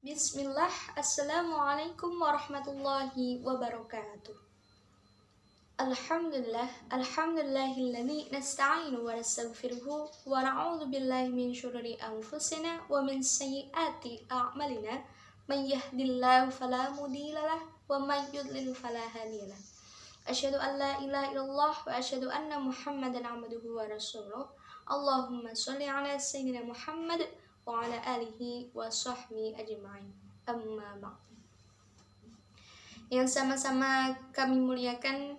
Bismillah, Assalamualaikum warahmatullahi wabarakatuh. Alhamdulillahilladzi nasta'inu wa nastaghfiruhu wa na'udzu billahi min syururi anfusina wa min sayyiati a'malina. Man yahdihillahu fala mudhillalah wa man yudlil fala hadiyalah. Asyhadu an la ilaha illallah wa asyhadu anna Muhammadan abduhu wa rasuluh. Allahumma sholli ala sayyidina Muhammad wa ala alihi wa sahbihi ajma'in. Amma ba'd. Yang sama-sama kami muliakan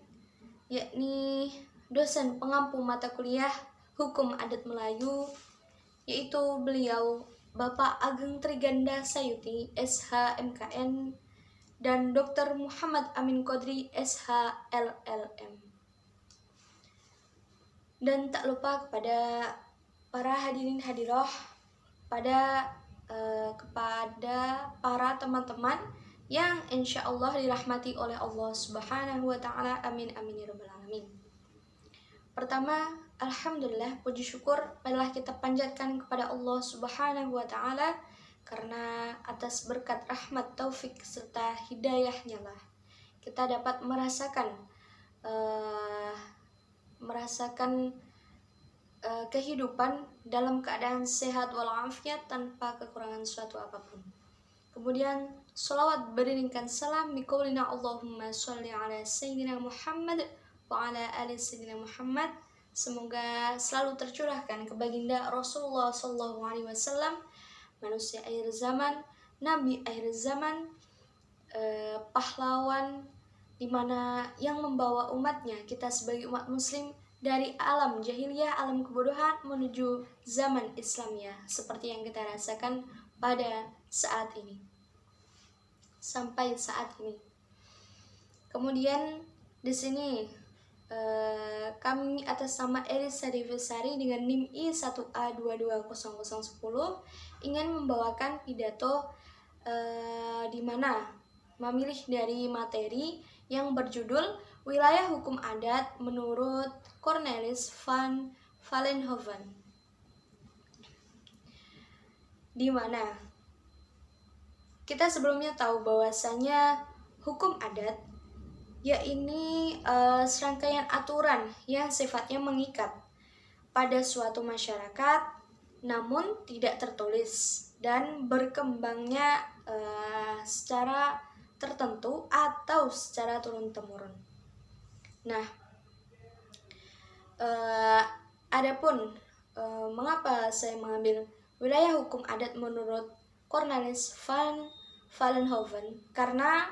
yakni dosen pengampu mata kuliah Hukum Adat Melayu, yaitu beliau Bapak Ageng Triganda Sayuti SH MKN dan Dr. Muhammad Amin Qodri SH LLM. Dan tak lupa kepada para hadirin hadiroh, kepada para teman-teman yang insya Allah dirahmati oleh Allah Subhanahu wa Ta'ala. Amin amin ya rabbal alamin. Pertama, alhamdulillah, puji syukur marilah kita panjatkan kepada Allah Subhanahu wa Ta'ala, karena atas berkat rahmat, taufik serta hidayahnya lah kita dapat merasakan kehidupan dalam keadaan sehat walafiat tanpa kekurangan suatu apapun. Kemudian sholawat beriringkan salam biqaulina Allahumma sholli ala sayyidina Muhammad wa ala ali sayyidina Muhammad. Semoga selalu tercurahkan ke baginda Rasulullah sallallahu alaihi wasallam, manusia akhir zaman, nabi akhir zaman, pahlawan dimana yang membawa umatnya, kita sebagai umat muslim, dari alam jahiliyah, alam kebodohan menuju zaman Islamiyah, seperti yang kita rasakan pada saat ini, sampai saat ini. Kemudian di sini kami atas nama Elisa Devisari dengan NIM I1A220010 ingin membawakan pidato di mana memilih dari materi yang berjudul Wilayah Hukum Adat menurut Cornelis van Vollenhoven, di mana kita sebelumnya tahu bahwasanya hukum adat yakni serangkaian aturan yang sifatnya mengikat pada suatu masyarakat namun tidak tertulis dan berkembangnya secara tertentu atau secara turun-temurun. Nah, adapun mengapa saya mengambil wilayah hukum adat menurut Cornelis van Vollenhoven, karena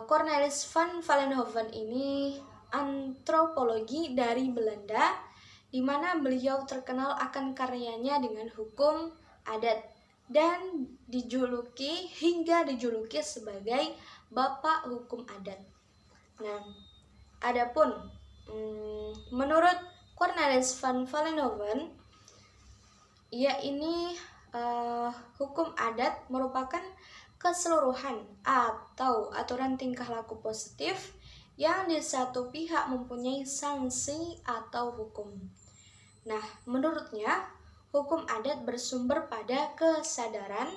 Cornelis van Vollenhoven ini antropologi dari Belanda, di mana beliau terkenal akan karyanya dengan hukum adat dan dijuluki sebagai Bapak Hukum Adat. Nah, adapun menurut Cornelis van Vollenhoven, ini hukum adat merupakan keseluruhan atau aturan tingkah laku positif yang di satu pihak mempunyai sanksi atau hukum. Nah, menurutnya hukum adat bersumber pada kesadaran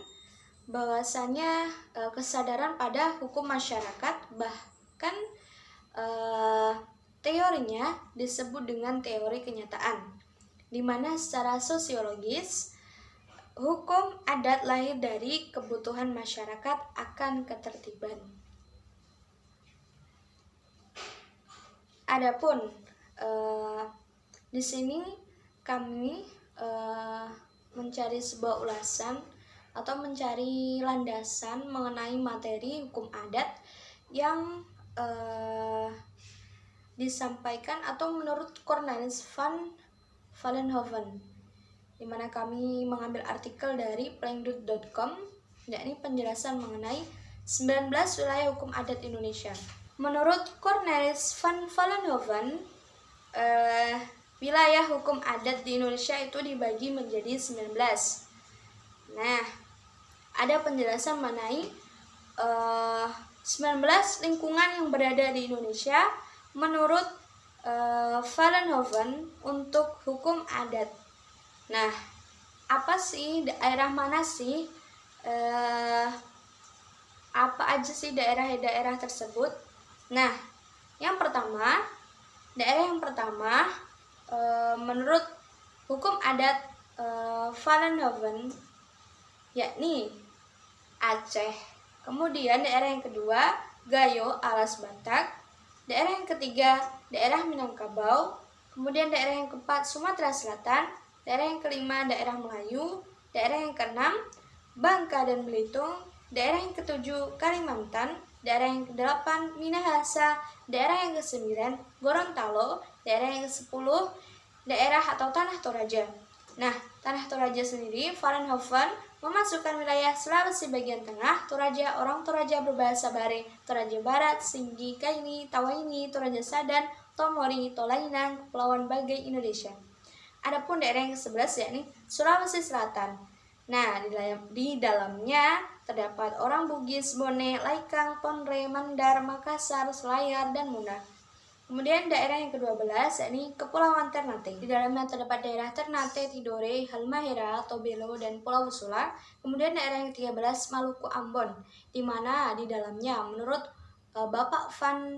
bahwasanya kesadaran pada hukum masyarakat, bahkan teorinya disebut dengan teori kenyataan, di mana secara sosiologis hukum adat lahir dari kebutuhan masyarakat akan ketertiban. Adapun di sini kami mencari sebuah ulasan atau mencari landasan mengenai materi hukum adat yang disampaikan atau menurut Cornelis van Vollenhoven, di mana kami mengambil artikel dari plengdut.com, yakni penjelasan mengenai 19 wilayah hukum adat Indonesia. Menurut Cornelis van Vollenhoven, wilayah hukum adat di Indonesia itu dibagi menjadi 19. Nah, ada penjelasan mengenai 19 lingkungan yang berada di Indonesia menurut Vollenhoven untuk hukum adat. Nah, apa sih, daerah mana sih apa aja sih daerah-daerah tersebut? Nah, daerah yang pertama menurut hukum adat Vollenhoven yakni Aceh. Kemudian daerah yang kedua Gayo Alas Batak. Daerah yang ketiga daerah Minangkabau. Kemudian daerah yang keempat Sumatera Selatan. Daerah yang kelima daerah Melayu. Daerah yang keenam Bangka dan Belitung. Daerah yang ketujuh Kalimantan. Daerah yang kedelapan Minahasa. Daerah yang kesembilan Gorontalo. Daerah yang kesepuluh daerah atau Tanah Toraja. Nah, Tanah Toraja sendiri Vollenhoven memasukkan wilayah Sulawesi bagian tengah, Toraja, orang Toraja berbahasa Bare, Toraja Barat, Singgi, Kaini, Tawaini, Toraja Sadan, Tomori, Tolainang, Kepulauan Bagai, Indonesia. Adapun daerah yang ke-11 yakni Sulawesi Selatan. Nah, di dalamnya terdapat orang Bugis, Bone, Laikang, Ponre, Mandar, Makassar, Selayar, dan Muna. Kemudian daerah yang ke-12 yakni Kepulauan Ternate. Di dalamnya terdapat daerah Ternate, Tidore, Halmahera, Tobelo, dan Pulau Sula. Kemudian daerah yang ke-13 Maluku Ambon, di mana di dalamnya menurut Bapak Van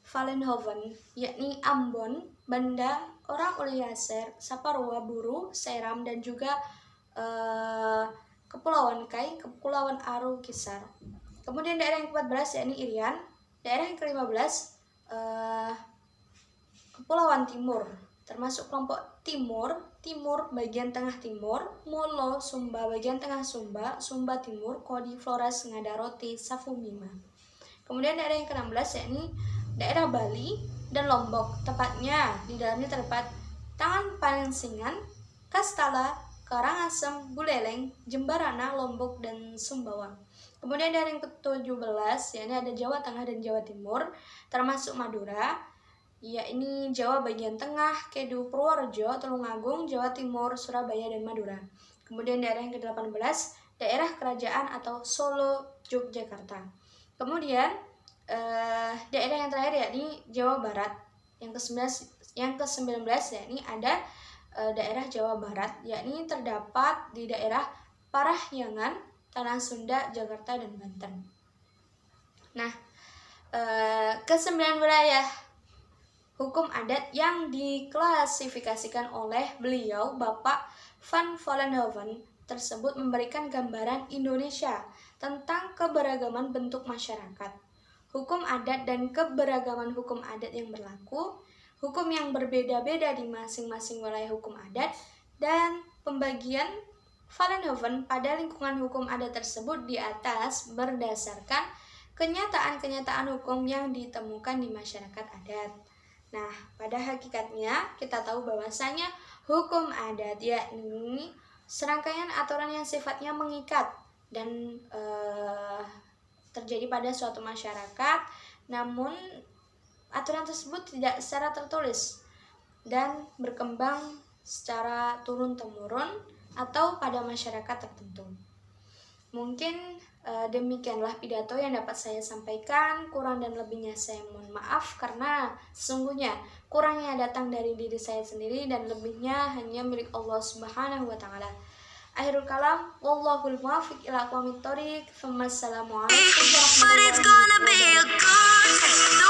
Vollenhoven yakni Ambon, Banda, orang Ulyaser, Saparua, Buru, Seram, dan juga Kepulauan Kai, Kepulauan Aru, Kisar. Kemudian daerah yang ke-14 yakni Irian. Daerah yang ke-15 Kepulauan Timur, termasuk kelompok Timur bagian tengah Timur, Molo, Sumba bagian tengah Sumba, Sumba Timur, Kodi, Flores, Ngadaroti, Safumima. Kemudian daerah yang ke-16 yakni daerah Bali dan Lombok, tepatnya di dalamnya terdapat Tangan Panensingan, Kastala, Karangasem, Buleleng, Jembarana, Lombok, dan Sumbawa. Kemudian daerah yang ke-17 yakni ada Jawa Tengah dan Jawa Timur, termasuk Madura, yakni Jawa bagian tengah, Kedu, Purworejo, Tulungagung, Jawa Timur, Surabaya, dan Madura. Kemudian daerah yang ke-18 daerah kerajaan atau Solo, Yogyakarta. Kemudian daerah yang terakhir yakni Jawa Barat. Yang ke-19 yakni ada daerah Jawa Barat, yakni terdapat di daerah Parahyangan, Tanah Sunda, Jakarta, dan Banten. Nah, ke-9 wilayah hukum adat yang diklasifikasikan oleh beliau, Bapak Van Vollenhoven, tersebut memberikan gambaran Indonesia tentang keberagaman bentuk masyarakat, hukum adat dan keberagaman hukum adat yang berlaku, hukum yang berbeda-beda di masing-masing wilayah hukum adat, dan pembagian Vollenhoven pada lingkungan hukum adat tersebut di atas berdasarkan kenyataan-kenyataan hukum yang ditemukan di masyarakat adat. Nah, pada hakikatnya kita tahu bahwasanya hukum adat yakni serangkaian aturan yang sifatnya mengikat dan terjadi pada suatu masyarakat, namun aturan tersebut tidak secara tertulis dan berkembang secara turun-temurun atau pada masyarakat tertentu. Mungkin demikianlah pidato yang dapat saya sampaikan. Kurang dan lebihnya saya mohon maaf, karena sesungguhnya kurangnya datang dari diri saya sendiri dan lebihnya hanya milik Allah Subhanahu wa Ta'ala. Akhirul kalam, wallahul muwaffiq ila aqwamit thoriq. Assalamualaikum warahmatullahi wabarakatuh.